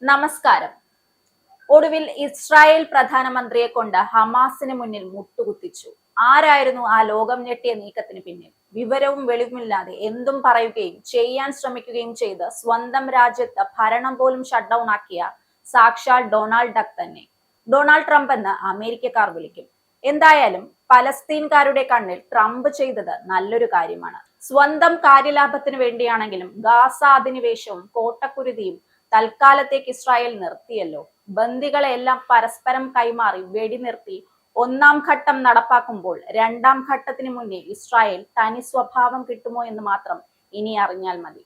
നമസ്കാരം. ഒടുവിൽ ഇസ്രായേൽ പ്രധാനമന്ത്രിയെ കൊണ്ട് ഹമാസിന് മുന്നിൽ മുട്ടുകുത്തിച്ചു. ആരായിരുന്നു ആ ലോകം ഞെട്ടിയ നീക്കത്തിന് പിന്നിൽ? വിവരവും വെളിവുമില്ലാതെ എന്തും പറയുകയും ചെയ്യാൻ ശ്രമിക്കുകയും ചെയ്ത് സ്വന്തം രാജ്യത്ത് ഭരണം പോലും ഷട്ട് ഡൗൺ ആക്കിയ സാക്ഷാൽ ഡൊണാൾഡ് ഡക്ക് തന്നെ. ഡൊണാൾഡ് ട്രംപ് എന്ന് അമേരിക്കക്കാർ വിളിക്കും. എന്തായാലും പലസ്തീൻകാരുടെ കണ്ണിൽ ട്രംപ് ചെയ്തത് നല്ലൊരു കാര്യമാണ്. സ്വന്തം കാര്യലാഭത്തിന് വേണ്ടിയാണെങ്കിലും ഗാസ അധിനിവേശവും കോട്ടക്കുരുതിയും തൽക്കാലത്തേക്ക് ഇസ്രായേൽ നിർത്തിയല്ലോ. ബന്ദികളെ എല്ലാം പരസ്പരം കൈമാറി വെടിനിർത്തി ഒന്നാം ഘട്ടം നടപ്പാക്കുമ്പോൾ രണ്ടാം ഘട്ടത്തിന് മുന്നേ ഇസ്രായേൽ തനി സ്വഭാവം കിട്ടുമോ എന്ന് മാത്രം ഇനി അറിഞ്ഞാൽ മതി.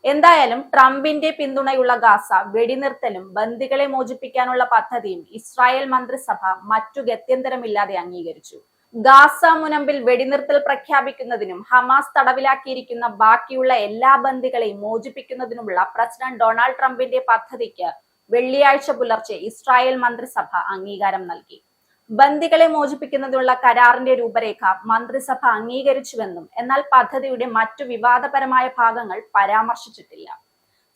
എന്തായാലും ട്രംപിന്റെ പിന്തുണയുള്ള ഗാസ വെടിനിർത്തലും ബന്ദികളെ മോചിപ്പിക്കാനുള്ള പദ്ധതിയും ഇസ്രായേൽ മന്ത്രിസഭ മറ്റു ഗത്യന്തരമില്ലാതെ അംഗീകരിച്ചു. ഗാസ മുനമ്പിൽ വെടിനിർത്തൽ പ്രഖ്യാപിക്കുന്നതിനും ഹമാസ് തടവിലാക്കിയിരിക്കുന്ന ബാക്കിയുള്ള എല്ലാ ബന്ദികളെയും മോചിപ്പിക്കുന്നതിനുമുള്ള പ്രസിഡന്റ് ഡൊണാൾഡ് ട്രംപിന്റെ പദ്ധതിക്ക് വെള്ളിയാഴ്ച പുലർച്ചെ ഇസ്രായേൽ മന്ത്രിസഭ അംഗീകാരം നൽകി. ബന്ദികളെ മോചിപ്പിക്കുന്നതിനുള്ള കരാറിന്റെ രൂപരേഖ മന്ത്രിസഭ അംഗീകരിച്ചുവെന്നും എന്നാൽ പദ്ധതിയുടെ മറ്റു വിവാദപരമായ ഭാഗങ്ങൾ പരാമർശിച്ചിട്ടില്ല.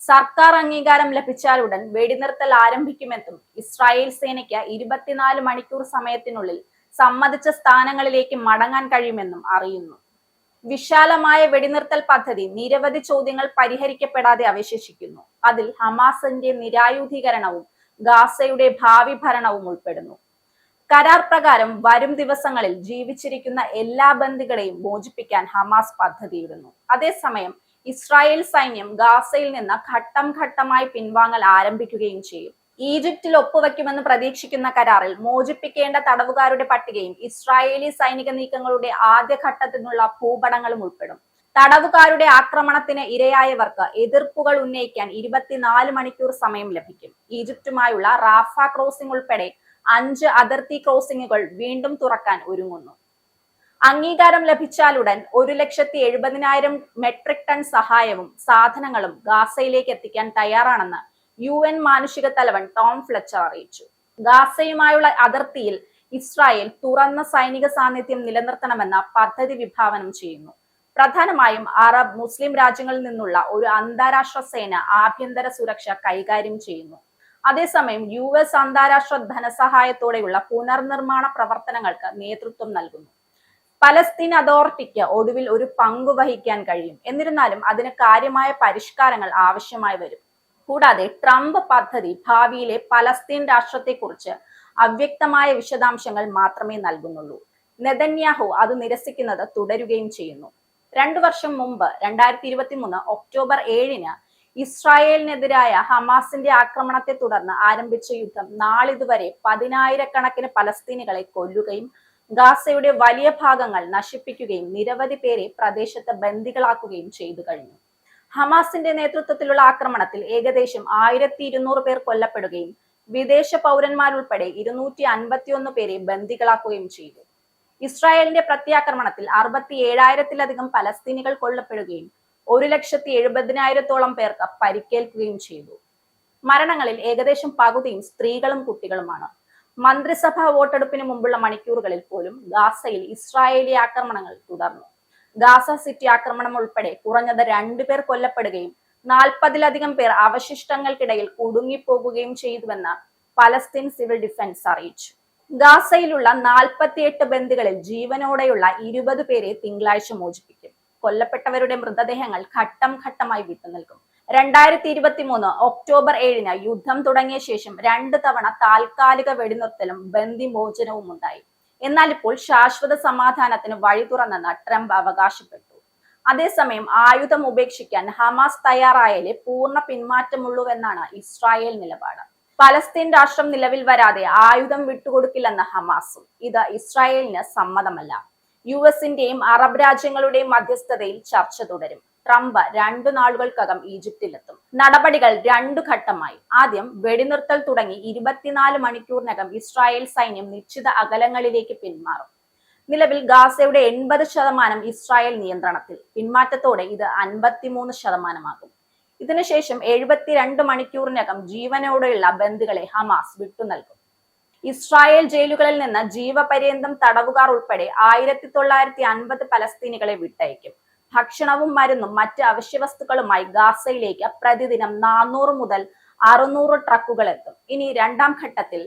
സർക്കാർ അംഗീകാരം ലഭിച്ചാലുടൻ വെടിനിർത്തൽ ആരംഭിക്കുമെന്നും ഇസ്രായേൽ സേനയ്ക്ക് 24 മണിക്കൂർ സമയത്തിനുള്ളിൽ സമ്മതിച്ച സ്ഥാനങ്ങളിലേക്ക് മടങ്ങാൻ കഴിയുമെന്നും അറിയുന്നു. വിശാലമായ വെടിനിർത്തൽ പദ്ധതി നിരവധി ചോദ്യങ്ങൾ പരിഹരിക്കപ്പെടാതെ അവശേഷിക്കുന്നു. അതിൽ ഹമാസിന്റെ നിരായുധീകരണവും ഗാസയുടെ ഭാവി ഭരണവും ഉൾപ്പെടുന്നു. കരാർ പ്രകാരം വരും ദിവസങ്ങളിൽ ജീവിച്ചിരിക്കുന്ന എല്ലാ ബന്ദികളെയും മോചിപ്പിക്കാൻ ഹമാസ് പദ്ധതിയിടുന്നു. അതേസമയം ഇസ്രായേൽ സൈന്യം ഗാസയിൽ നിന്ന് ഘട്ടം ഘട്ടമായി പിൻവാങ്ങൽ ആരംഭിക്കുകയും ചെയ്യും. ഈജിപ്തിൽ ഒപ്പുവെക്കുമെന്ന് പ്രതീക്ഷിക്കുന്ന കരാറിൽ മോചിപ്പിക്കേണ്ട തടവുകാരുടെ പട്ടികയും ഇസ്രായേലി സൈനിക നീക്കങ്ങളുടെ ആദ്യഘട്ടത്തിനുള്ള ഭൂപടങ്ങളും ഉൾപ്പെടും. തടവുകാരുടെ ആക്രമണത്തിന് ഇരയായവർക്ക് എതിർപ്പുകൾ ഉന്നയിക്കാൻ 24 മണിക്കൂർ സമയം ലഭിക്കും. ഈജിപ്തുമായുള്ള റാഫ ക്രോസിംഗ് ഉൾപ്പെടെ 5 അതിർത്തി ക്രോസിംഗുകൾ വീണ്ടും തുറക്കാൻ ഒരുങ്ങുന്നു. അംഗീകാരം ലഭിച്ചാലുടൻ 1,70,000 മെട്രിക് ടൺ സഹായവും സാധനങ്ങളും ഗാസയിലേക്ക് എത്തിക്കാൻ തയ്യാറാണെന്ന് UN മാനുഷിക തലവൻ ടോം ഫ്ലെച്ചർ അറിയിച്ചു. ഗാസയുമായുള്ള അതിർത്തിയിൽ ഇസ്രായേൽ തുറന്ന സൈനിക സാന്നിധ്യം നിലനിർത്തണമെന്ന പദ്ധതി വിഭാവനം ചെയ്യുന്നു. പ്രധാനമായും അറബ് മുസ്ലിം രാജ്യങ്ങളിൽ നിന്നുള്ള ഒരു അന്താരാഷ്ട്ര സേന ആഭ്യന്തര സുരക്ഷ കൈകാര്യം ചെയ്യുന്നു. അതേസമയം US അന്താരാഷ്ട്ര ധനസഹായത്തോടെയുള്ള പുനർനിർമ്മാണ പ്രവർത്തനങ്ങൾക്ക് നേതൃത്വം നൽകുന്നു. പലസ്തീൻ അതോറിറ്റിക്ക് ഒടുവിൽ ഒരു പങ്കു വഹിക്കാൻ കഴിയും. എന്നിരുന്നാലും അതിന് കാര്യമായ പരിഷ്കാരങ്ങൾ ആവശ്യമായി വരും. കൂടാതെ ട്രംപ് പദ്ധതി ഭാവിയിലെ പലസ്തീൻ രാഷ്ട്രത്തെക്കുറിച്ച് അവ്യക്തമായ വിശദാംശങ്ങൾ മാത്രമേ നൽകുന്നുള്ളൂ. നെതന്യാഹു അത് നിരസിക്കുന്നത് തുടരുകയും ചെയ്യുന്നു. 2 വർഷം മുമ്പ് 2023 ഒക്ടോബർ 7-ന് ഇസ്രായേലിനെതിരായ ഹമാസിന്റെ ആക്രമണത്തെ തുടർന്ന് ആരംഭിച്ച യുദ്ധം നാളിതുവരെ 10,000-കണക്കിന് പലസ്തീനികളെ കൊല്ലുകയും ഗാസയുടെ വലിയ ഭാഗങ്ങൾ നശിപ്പിക്കുകയും നിരവധി പേരെ പ്രദേശത്ത് ബന്ദികളാക്കുകയും ചെയ്തു കഴിഞ്ഞു. ഹമാസിന്റെ നേതൃത്വത്തിലുള്ള ആക്രമണത്തിൽ ഏകദേശം 1,200 പേർ കൊല്ലപ്പെടുകയും വിദേശ പൗരന്മാരുൾപ്പെടെ 251 പേരെ ബന്ദികളാക്കുകയും ചെയ്തു. ഇസ്രായേലിന്റെ പ്രത്യാക്രമണത്തിൽ 67,000-ലധികം പലസ്തീനികൾ കൊല്ലപ്പെടുകയും 1,70,000-ഓളം പേർക്ക് പരിക്കേൽക്കുകയും ചെയ്തു. മരണങ്ങളിൽ ഏകദേശം പകുതിയും സ്ത്രീകളും കുട്ടികളുമാണ്. മന്ത്രിസഭാ വോട്ടെടുപ്പിന് മുമ്പുള്ള മണിക്കൂറുകളിൽ പോലും ഗാസയിൽ ഇസ്രായേലി ആക്രമണങ്ങൾ തുടർന്നു. ഗാസ സിറ്റി ആക്രമണം ഉൾപ്പെടെ കുറഞ്ഞത് 2 പേർ കൊല്ലപ്പെടുകയും 40-ലധികം പേർ അവശിഷ്ടങ്ങൾക്കിടയിൽ കുടുങ്ങിപ്പോകുകയും ചെയ്തുവെന്ന് പലസ്തീൻ സിവിൽ ഡിഫൻസ് അറിയിച്ചു. ഗാസയിലുള്ള 48 ബന്ദികളിൽ ജീവനോടെയുള്ള 20 പേരെ തിങ്കളാഴ്ച മോചിപ്പിക്കും. കൊല്ലപ്പെട്ടവരുടെ മൃതദേഹങ്ങൾ ഘട്ടം ഘട്ടമായി വിട്ടുനിൽക്കും. 2023 ഒക്ടോബർ 7-ന് യുദ്ധം തുടങ്ങിയ ശേഷം 2 തവണ താൽക്കാലിക വെടിനിർത്തലും ബന്ദിമോചനവും ഉണ്ടായി. എന്നാൽ ഇപ്പോൾ ശാശ്വത സമാധാനത്തിന് വഴി തുറന്നെന്ന് ട്രംപ് അവകാശപ്പെട്ടു. അതേസമയം ആയുധം ഉപേക്ഷിക്കാൻ ഹമാസ് തയ്യാറായാലേ പൂർണ്ണ പിന്മാറ്റമുള്ളൂവെന്നാണ് ഇസ്രായേൽ നിലപാട്. പലസ്തീൻ രാഷ്ട്രം നിലവിൽ വരാതെ ആയുധം വിട്ടുകൊടുക്കില്ലെന്ന് ഹമാസും. ഇത് ഇസ്രായേലിന് സമ്മതമല്ല. US-ന്റെയും അറബ് രാജ്യങ്ങളുടെയും മധ്യസ്ഥതയിൽ ചർച്ച തുടരും. ട്രംപ് 2 നാളുകൾക്കകം ഈജിപ്തിലെത്തും. നടപടികൾ 2 ഘട്ടമായി. ആദ്യം വെടിനിർത്തൽ തുടങ്ങി 24 മണിക്കൂറിനകം ഇസ്രായേൽ സൈന്യം നിശ്ചിത അകലങ്ങളിലേക്ക് പിന്മാറും. നിലവിൽ ഗാസയുടെ 80% ഇസ്രായേൽ നിയന്ത്രണത്തിൽ. പിന്മാറ്റത്തോടെ ഇത് 53%. ഇതിനുശേഷം 72 മണിക്കൂറിനകം ജീവനോടെയുള്ള ബന്ദികളെ ഹമാസ് വിട്ടുനൽകും. ഇസ്രായേൽ ജയിലുകളിൽ നിന്ന് ജീവപര്യന്തം തടവുകാർ ഉൾപ്പെടെ 1950 പലസ്തീനികളെ വിട്ടയക്കും. ഭക്ഷണവും മരുന്നും മറ്റ് അവശ്യവസ്തുക്കളുമായി ഗാസയിലേക്ക് പ്രതിദിനം 400 മുതൽ 600 ട്രക്കുകൾ എത്തും. ഇനി രണ്ടാം ഘട്ടത്തിൽ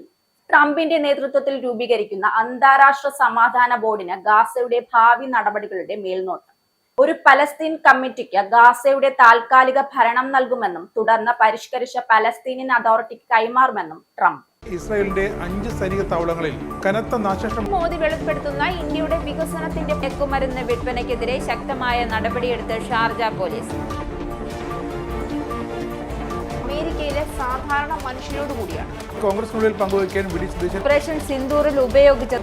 ട്രംപിന്റെ നേതൃത്വത്തിൽ രൂപീകരിക്കുന്ന അന്താരാഷ്ട്ര സമാധാന ബോർഡിന് ഗാസയുടെ ഭാവി നടപടികളുടെ മേൽനോട്ടം. ഒരു പലസ്തീൻ കമ്മിറ്റിക്ക് ഗാസയുടെ താൽക്കാലിക ഭരണം നൽകുമെന്നും തുടർന്ന് പരിഷ്കരിച്ച പലസ്തീനിയൻ അതോറിറ്റിക്ക് കൈമാറുമെന്നും ട്രംപ്. ഇസ്രായേലിന്റെ 5 സൈനിക താവളങ്ങളിൽ കനത്ത നാശനഷ്ടം. മോദി വെളിപ്പെടുത്തുന്ന ഇന്ത്യയുടെ വികസനത്തിന്റെ മയക്കുമരുന്ന് വിൽപ്പനയ്ക്കെതിരെ ശക്തമായ നടപടിയെടുത്ത് ഷാർജ പോലീസ്. അമേരിക്കയിലെ സാധാരണ മനുഷ്യരോട് കൂടിയാണ് കോൺഗ്രസിനുള്ളിൽ പങ്കുവയ്ക്കാൻ വി ഡി സതീശൻ ഓപ്പറേഷൻ സിന്ദൂറിൽ ഉപയോഗിച്ച